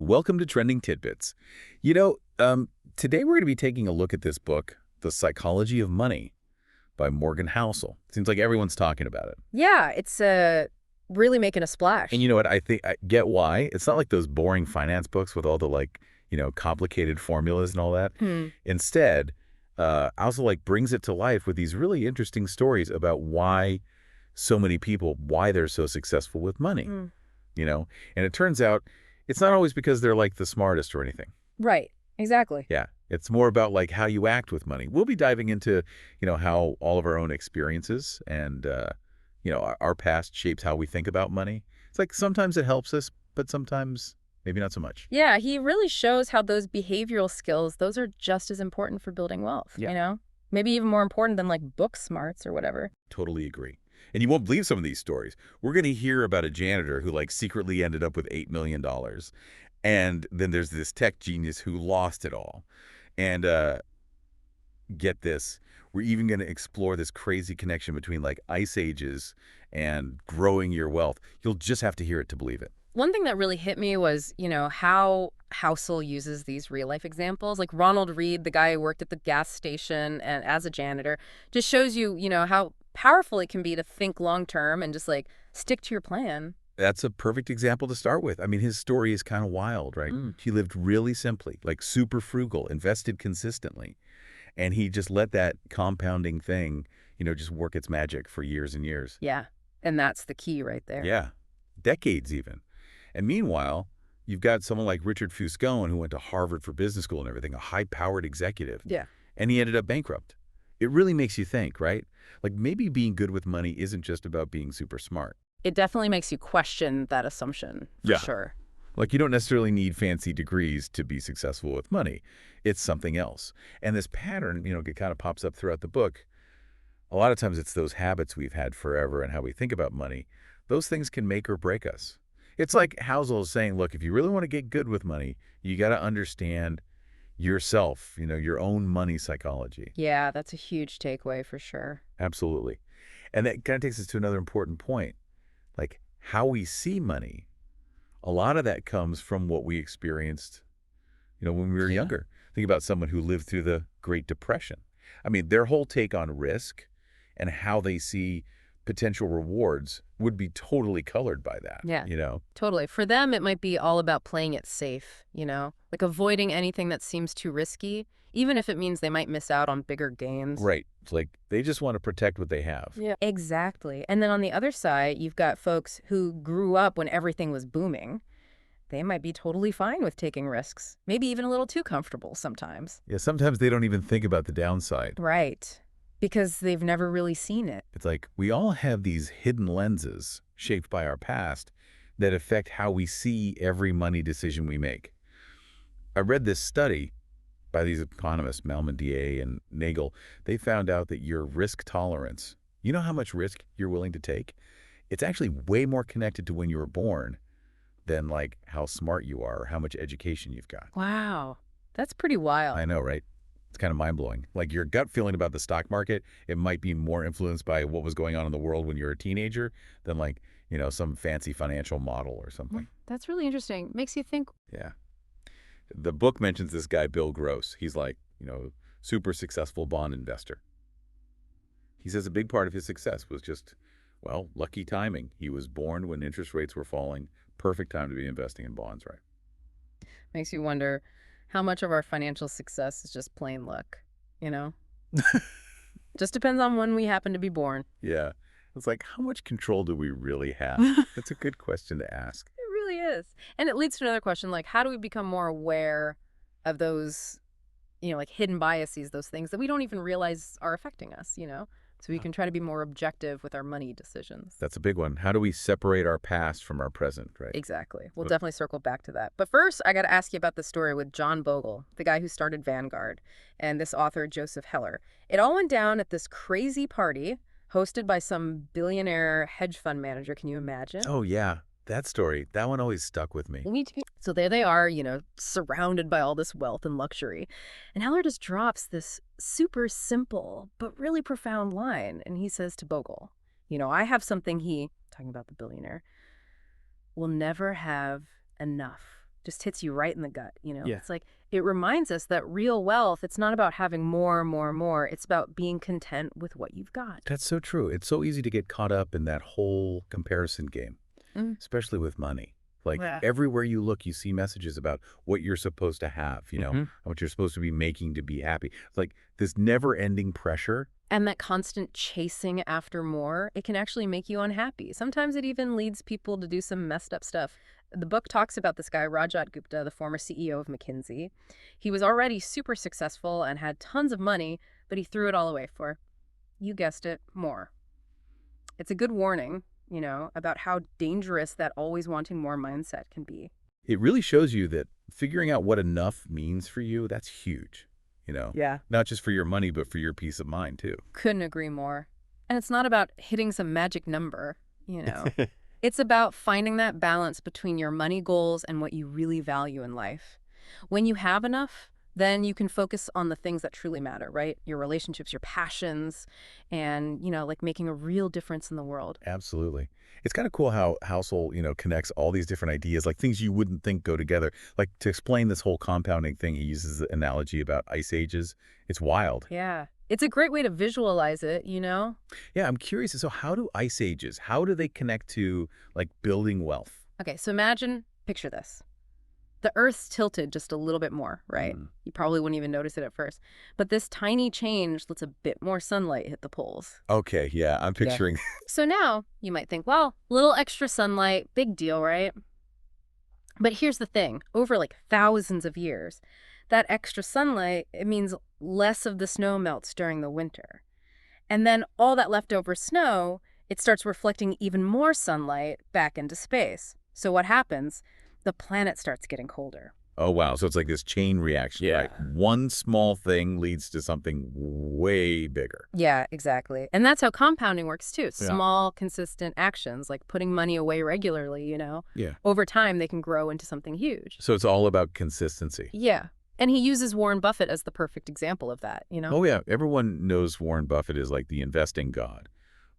Welcome to Trending Tidbits. Today we're going to be taking a look at this book, The Psychology of Money by Morgan Housel. Seems like everyone's talking about it. Yeah, it's really making a splash. And you know what? I think I get why. It's not like those boring finance books with all the complicated formulas and all that. Instead, Housel brings it to life with these really interesting stories about why so many people, why they're so successful with money. And it turns out it's not always because they're the smartest or anything. Right, exactly. Yeah, it's more about how you act with money. We'll be diving into, how all of our own experiences and, our past shapes how we think about money. It's sometimes it helps us, but sometimes maybe not so much. Yeah, he really shows how those behavioral skills, those are just as important for building wealth, Yeah. Maybe even more important than book smarts or whatever. Totally agree. And you won't believe some of these stories. We're going to hear about a janitor who secretly ended up with $8 million. And then there's this tech genius who lost it all. And get this, we're even going to explore this crazy connection between ice ages and growing your wealth. You'll just have to hear it to believe it. One thing that really hit me was, how Housel uses these real-life examples. Like Ronald Reed, the guy who worked at the gas station and as a janitor, just shows you, how powerful it can be to think long-term and just, stick to your plan. That's a perfect example to start with. I mean, his story is kind of wild, right? He lived really simply, super frugal, invested consistently. And he just let that compounding thing, just work its magic for years and years. Yeah, and that's the key right there. Yeah, decades even. And meanwhile, you've got someone like Richard Fuscone who went to Harvard for business school and everything, a high-powered executive. Yeah. And he ended up bankrupt. It really makes you think, right? Maybe being good with money isn't just about being super smart. It definitely makes you question that assumption, for sure. You don't necessarily need fancy degrees to be successful with money. It's something else. And this pattern, it kind of pops up throughout the book. A lot of times it's those habits we've had forever and how we think about money. Those things can make or break us. It's like Housel is saying, look, if you really want to get good with money, you got to understand yourself, your own money psychology. Yeah, that's a huge takeaway for sure. Absolutely. And that kind of takes us to another important point. How we see money, a lot of that comes from what we experienced, when we were younger. Think about someone who lived through the Great Depression. I mean, their whole take on risk and how they see potential rewards would be totally colored by that. Yeah, totally. For them, it might be all about playing it safe, avoiding anything that seems too risky, even if it means they might miss out on bigger gains. Right. It's they just want to protect what they have. Yeah, exactly. And then on the other side, you've got folks who grew up when everything was booming. They might be totally fine with taking risks, maybe even a little too comfortable sometimes. Yeah, sometimes they don't even think about the downside. Right. Because they've never really seen it. It's we all have these hidden lenses shaped by our past that affect how we see every money decision we make. I read this study by these economists, Malmendier and Nagel. They found out that your risk tolerance, how much risk you're willing to take? It's actually way more connected to when you were born than how smart you are or how much education you've got. Wow. That's pretty wild. I know, right? It's kind of mind-blowing. Your gut feeling about the stock market, it might be more influenced by what was going on in the world when you were a teenager than some fancy financial model or something. That's really interesting. Makes you think. Yeah. The book mentions this guy, Bill Gross. He's super successful bond investor. He says a big part of his success was just, lucky timing. He was born when interest rates were falling. Perfect time to be investing in bonds, right? Makes you wonder how much of our financial success is just plain luck, Just depends on when we happen to be born. Yeah. It's how much control do we really have? That's a good question to ask. It really is. And it leads to another question, how do we become more aware of those, hidden biases, those things that we don't even realize are affecting us, So we can try to be more objective with our money decisions. That's a big one. How do we separate our past from our present, right? Exactly. We'll definitely circle back to that. But first, I got to ask you about the story with John Bogle, the guy who started Vanguard, and this author, Joseph Heller. It all went down at this crazy party hosted by some billionaire hedge fund manager. Can you imagine? Oh, yeah. That story, that one always stuck with me. Me too. So there they are, surrounded by all this wealth and luxury. And Heller just drops this super simple but really profound line. And he says to Bogle, I have something talking about the billionaire, will never have enough just hits you right in the gut, you know? Yeah. It's like, it reminds us that real wealth, it's not about having more, more, more. It's about being content with what you've got. That's so true. It's so easy to get caught up in that whole comparison game, Mm. especially with money. Like Yeah. everywhere you look, you see messages about what you're supposed to have, what you're supposed to be making to be happy. It's like this never-ending pressure. And that constant chasing after more, it can actually make you unhappy. Sometimes it even leads people to do some messed up stuff. The book talks about this guy, Rajat Gupta, the former CEO of McKinsey. He was already super successful and had tons of money, but he threw it all away for, you guessed it, more. It's a good warning, about how dangerous that always wanting more mindset can be. It really shows you that figuring out what enough means for you, that's huge, Yeah. not just for your money, but for your peace of mind, too. Couldn't agree more. And it's not about hitting some magic number. It's about finding that balance between your money goals and what you really value in life. When you have enough, then you can focus on the things that truly matter, right? Your relationships, your passions, and, like making a real difference in the world. Absolutely. It's kind of cool how Housel, connects all these different ideas, like things you wouldn't think go together. Like to explain this whole compounding thing, he uses the analogy about ice ages. It's wild. Yeah. It's a great way to visualize it. Yeah, I'm curious. So how do ice ages, how do they connect to like building wealth? Okay, so picture this. The Earth's tilted just a little bit more, right? Mm. You probably wouldn't even notice it at first. But this tiny change lets a bit more sunlight hit the poles. Okay, yeah, I'm Yeah. picturing. So now you might think, well, little extra sunlight, big deal, right? But here's the thing. Over like thousands of years, that extra sunlight, it means less of the snow melts during the winter. And then all that leftover snow, it starts reflecting even more sunlight back into space. So what happens? The planet starts getting colder. Oh, wow. So it's like this chain reaction, Yeah. right? One small thing leads to something way bigger. Yeah, exactly. And that's how compounding works too. Small, consistent actions, like putting money away regularly. Yeah. Over time, they can grow into something huge. So it's all about consistency. Yeah. And he uses Warren Buffett as the perfect example of that. Oh, yeah. Everyone knows Warren Buffett is like the investing god.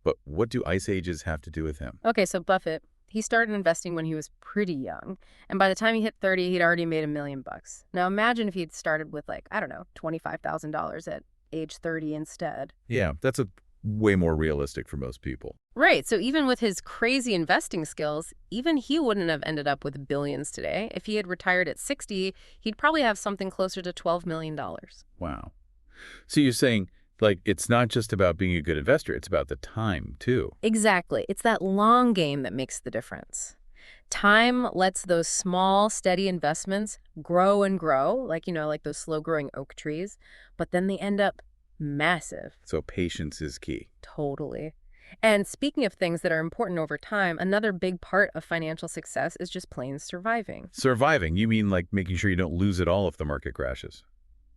But what do ice ages have to do with him? Okay, so Buffett, he started investing when he was pretty young. And by the time he hit 30, he'd already made $1 million. Now imagine if he'd started with like, I don't know, $25,000 at age 30 instead. Yeah, that's a way more realistic for most people. Right, so even with his crazy investing skills, even he wouldn't have ended up with billions today. If he had retired at 60, he'd probably have something closer to $12 million. Wow. So you're saying, like, it's not just about being a good investor, it's about the time, too. Exactly. It's that long game that makes the difference. Time lets those small, steady investments grow and grow, like those slow-growing oak trees, but then they end up massive. So patience is key. Totally. And speaking of things that are important over time, another big part of financial success is just plain surviving. Surviving, you mean like making sure you don't lose it all if the market crashes?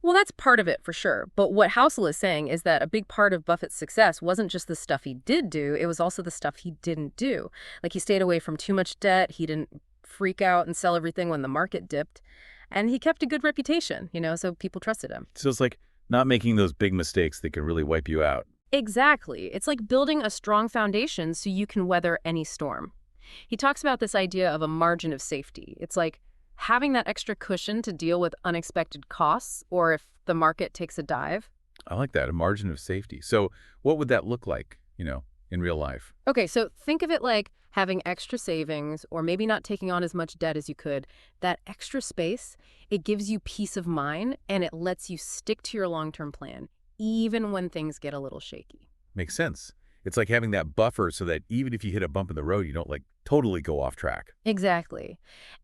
Well, that's part of it for sure. But what Housel is saying is that a big part of Buffett's success wasn't just the stuff he did do, it was also the stuff he didn't do. Like he stayed away from too much debt, he didn't freak out and sell everything when the market dipped, and he kept a good reputation, so people trusted him. So it's like not making those big mistakes that can really wipe you out. Exactly. It's like building a strong foundation so you can weather any storm. He talks about this idea of a margin of safety. It's like having that extra cushion to deal with unexpected costs or if the market takes a dive. I like that, a margin of safety. So what would that look like, in real life? Okay, so think of it like having extra savings or maybe not taking on as much debt as you could. That extra space, it gives you peace of mind and it lets you stick to your long-term plan, even when things get a little shaky. Makes sense. It's like having that buffer so that even if you hit a bump in the road, you don't like totally go off track. Exactly.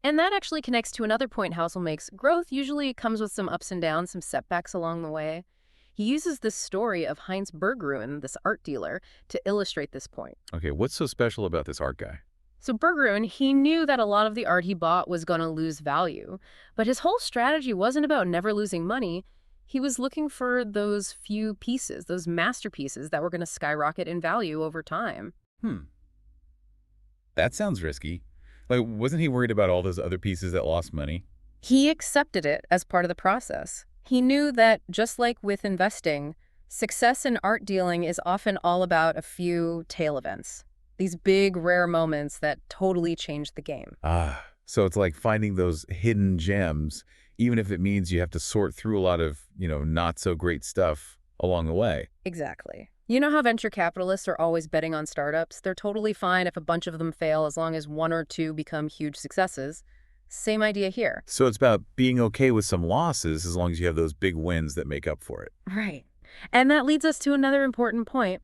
And that actually connects to another point Housel makes. Growth usually comes with some ups and downs, some setbacks along the way. He uses this story of Heinz Berggruen, this art dealer, to illustrate this point. Okay, what's so special about this art guy? So Berggruen, he knew that a lot of the art he bought was going to lose value, but his whole strategy wasn't about never losing money. He was looking for those few pieces, those masterpieces that were going to skyrocket in value over time. That sounds risky. Like, wasn't he worried about all those other pieces that lost money? He accepted it as part of the process. He knew that, just like with investing, success in art dealing is often all about a few tail events. These big, rare moments that totally change the game. Ah, So it's like finding those hidden gems, even if it means you have to sort through a lot of, not so great stuff along the way. Exactly. You know how venture capitalists are always betting on startups? They're totally fine if a bunch of them fail as long as one or two become huge successes. Same idea here. So it's about being okay with some losses as long as you have those big wins that make up for it. Right. And that leads us to another important point.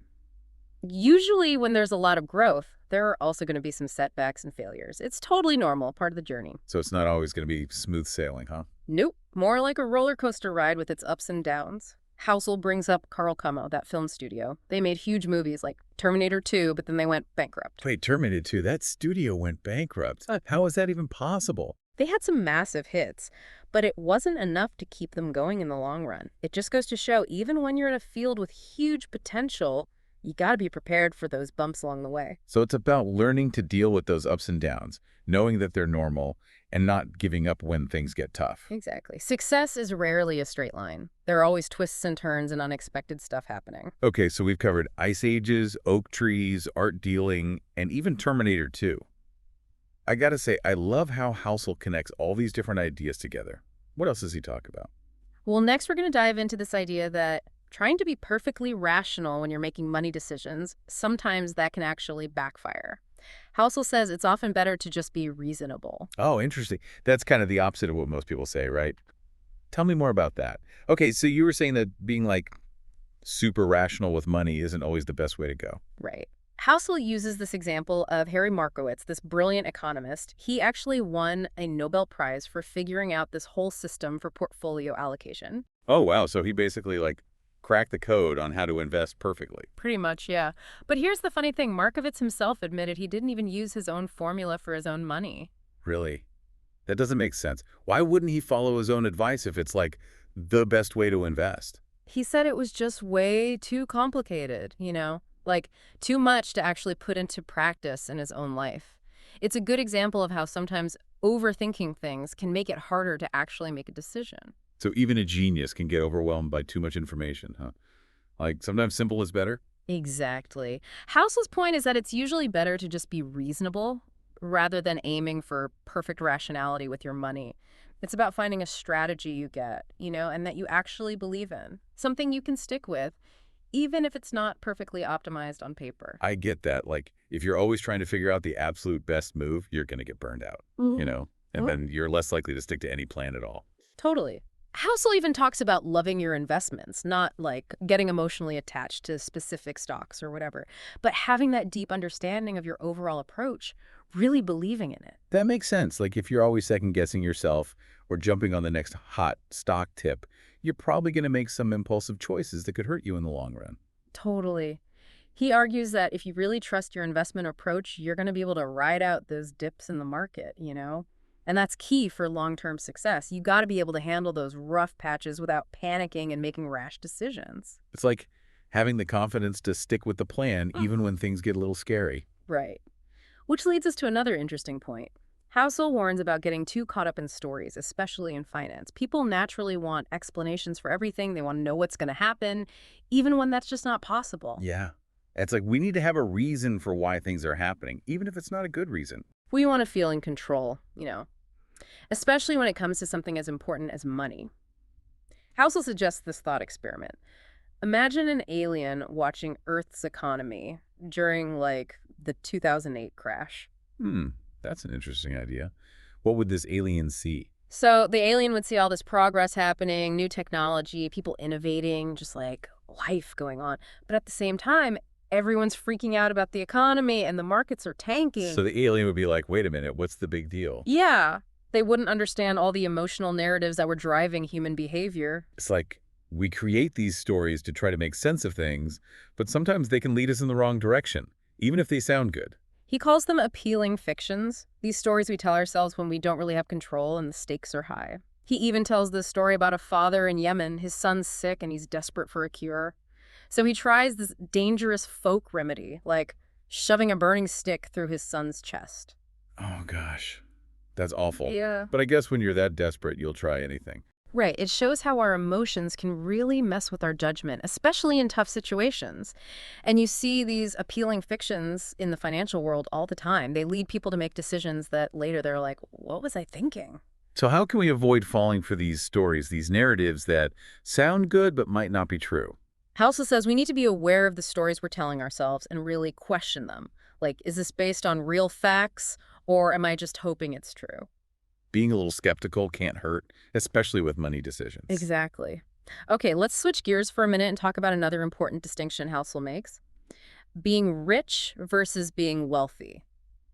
Usually, when there's a lot of growth, there are also going to be some setbacks and failures. It's totally normal, part of the journey. So it's not always going to be smooth sailing, huh? Nope. More like a roller coaster ride with its ups and downs. Housel brings up Carl Cummo, that film studio. They made huge movies like Terminator 2, but then they went bankrupt. Wait, Terminator 2, that studio went bankrupt. How is that even possible? They had some massive hits, but it wasn't enough to keep them going in the long run. It just goes to show, even when you're in a field with huge potential, you got to be prepared for those bumps along the way. So it's about learning to deal with those ups and downs, knowing that they're normal, and not giving up when things get tough. Exactly. Success is rarely a straight line. There are always twists and turns and unexpected stuff happening. Okay, so we've covered ice ages, oak trees, art dealing, and even Terminator 2. I gotta say, I love how Housel connects all these different ideas together. What else does he talk about? Well, next we're going to dive into this idea that trying to be perfectly rational when you're making money decisions, sometimes that can actually backfire. Housel says it's often better to just be reasonable. Oh, interesting. That's kind of the opposite of what most people say, right? Tell me more about that. Okay, so you were saying that being like super rational with money isn't always the best way to go. Right. Housel uses this example of Harry Markowitz, this brilliant economist. He actually won a Nobel Prize for figuring out this whole system for portfolio allocation. Oh, wow. So he basically like cracked the code on how to invest perfectly. Pretty much, yeah. But here's the funny thing. Markowitz himself admitted he didn't even use his own formula for his own money. Really? That doesn't make sense. Why wouldn't he follow his own advice if it's like the best way to invest? He said it was just way too complicated, like too much to actually put into practice in his own life. It's a good example of how sometimes overthinking things can make it harder to actually make a decision. So even a genius can get overwhelmed by too much information, huh? Like sometimes simple is better? Exactly. Housel's point is that it's usually better to just be reasonable rather than aiming for perfect rationality with your money. It's about finding a strategy you get, and that you actually believe in. Something you can stick with, even if it's not perfectly optimized on paper. I get that. Like if you're always trying to figure out the absolute best move, you're going to get burned out, and then you're less likely to stick to any plan at all. Totally. Housel even talks about loving your investments, not like getting emotionally attached to specific stocks or whatever, but having that deep understanding of your overall approach, really believing in it. That makes sense. Like if you're always second guessing yourself or jumping on the next hot stock tip, you're probably going to make some impulsive choices that could hurt you in the long run. Totally. He argues that if you really trust your investment approach, you're going to be able to ride out those dips in the market. And that's key for long-term success. You got to be able to handle those rough patches without panicking and making rash decisions. It's like having the confidence to stick with the plan even when things get a little scary. Right. Which leads us to another interesting point. Housel warns about getting too caught up in stories, especially in finance. People naturally want explanations for everything. They want to know what's going to happen, even when that's just not possible. Yeah. It's like we need to have a reason for why things are happening, even if it's not a good reason. We want to feel in control, especially when it comes to something as important as money. Housel suggests this thought experiment. Imagine an alien watching Earth's economy during, the 2008 crash. That's an interesting idea. What would this alien see? So the alien would see all this progress happening, new technology, people innovating, just like life going on. But at the same time, everyone's freaking out about the economy and the markets are tanking. So the alien would be like, wait a minute, what's the big deal? Yeah. They wouldn't understand all the emotional narratives that were driving human behavior. It's like we create these stories to try to make sense of things, but sometimes they can lead us in the wrong direction, even if they sound good. He calls them appealing fictions, these stories we tell ourselves when we don't really have control and the stakes are high. He even tells this story about a father in Yemen. His son's sick and he's desperate for a cure. So he tries this dangerous folk remedy, like shoving a burning stick through his son's chest. Oh, gosh. That's awful. Yeah. But I guess when you're that desperate, you'll try anything. Right. It shows how our emotions can really mess with our judgment, especially in tough situations. And you see these appealing fictions in the financial world all the time. They lead people to make decisions that later they're like, what was I thinking? So how can we avoid falling for these stories, these narratives that sound good but might not be true? Housel says we need to be aware of the stories we're telling ourselves and really question them. Like, is this based on real facts or am I just hoping it's true? Being a little skeptical can't hurt, especially with money decisions. Exactly. Okay, let's switch gears for a minute and talk about another important distinction Housel makes: being rich versus being wealthy.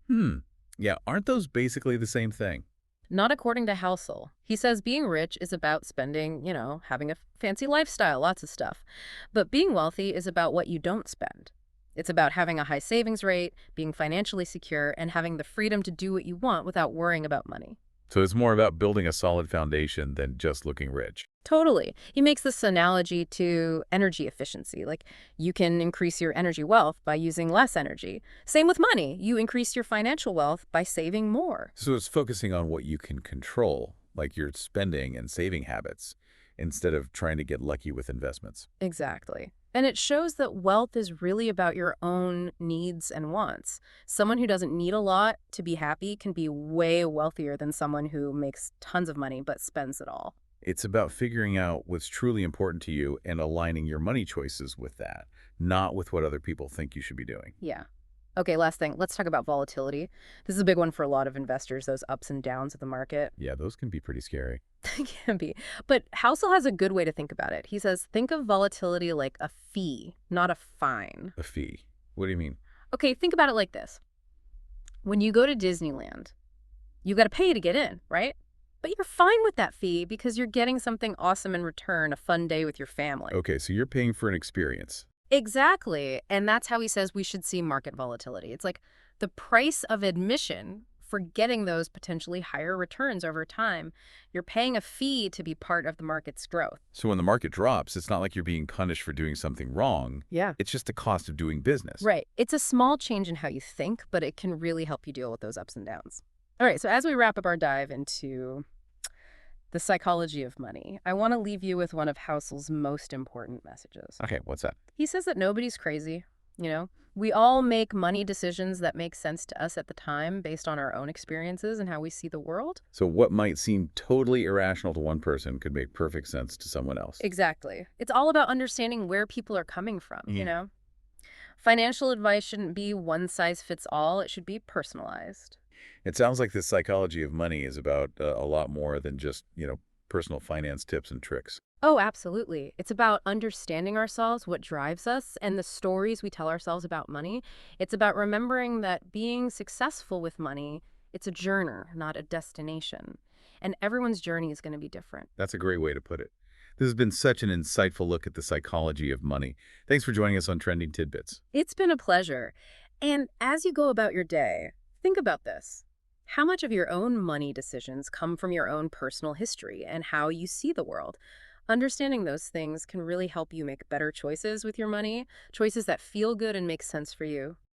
Hmm. Yeah, aren't those basically the same thing? Not according to Housel. He says being rich is about spending, having a fancy lifestyle, lots of stuff. But being wealthy is about what you don't spend. It's about having a high savings rate, being financially secure, and having the freedom to do what you want without worrying about money. So it's more about building a solid foundation than just looking rich. Totally. He makes this analogy to energy efficiency. Like, you can increase your energy wealth by using less energy. Same with money. You increase your financial wealth by saving more. So it's focusing on what you can control, like your spending and saving habits, instead of trying to get lucky with investments. Exactly. And it shows that wealth is really about your own needs and wants. Someone who doesn't need a lot to be happy can be way wealthier than someone who makes tons of money but spends it all. It's about figuring out what's truly important to you and aligning your money choices with that, not with what other people think you should be doing. Yeah. Okay, last thing. Let's talk about volatility. This is a big one for a lot of investors, those ups and downs of the market. Yeah, those can be pretty scary. It can be. But Housel has a good way to think about it. He says, think of volatility like a fee, not a fine. A fee. What do you mean? Okay, think about it like this. When you go to Disneyland, you got to pay to get in, right? But you're fine with that fee because you're getting something awesome in return, a fun day with your family. Okay, so you're paying for an experience. Exactly. And that's how he says we should see market volatility. It's like the price of admission for getting those potentially higher returns over time. You're paying a fee to be part of the market's growth. So when the market drops, it's not like you're being punished for doing something wrong. Yeah. It's just the cost of doing business. Right. It's a small change in how you think, but it can really help you deal with those ups and downs. All right. So as we wrap up our dive into the psychology of money, I want to leave you with one of Housel's most important messages. Okay, what's that? He says that nobody's crazy. We all make money decisions that make sense to us at the time based on our own experiences and how we see the world. So what might seem totally irrational to one person could make perfect sense to someone else. Exactly. It's all about understanding where people are coming from, Yeah. Financial advice shouldn't be one size fits all. It should be personalized. It sounds like this psychology of money is about a lot more than just, personal finance tips and tricks. Oh, absolutely. It's about understanding ourselves, what drives us, and the stories we tell ourselves about money. It's about remembering that being successful with money, it's a journey, not a destination. And everyone's journey is going to be different. That's a great way to put it. This has been such an insightful look at the psychology of money. Thanks for joining us on Trending Tidbits. It's been a pleasure. And as you go about your day, think about this. How much of your own money decisions come from your own personal history and how you see the world? Understanding those things can really help you make better choices with your money, choices that feel good and make sense for you.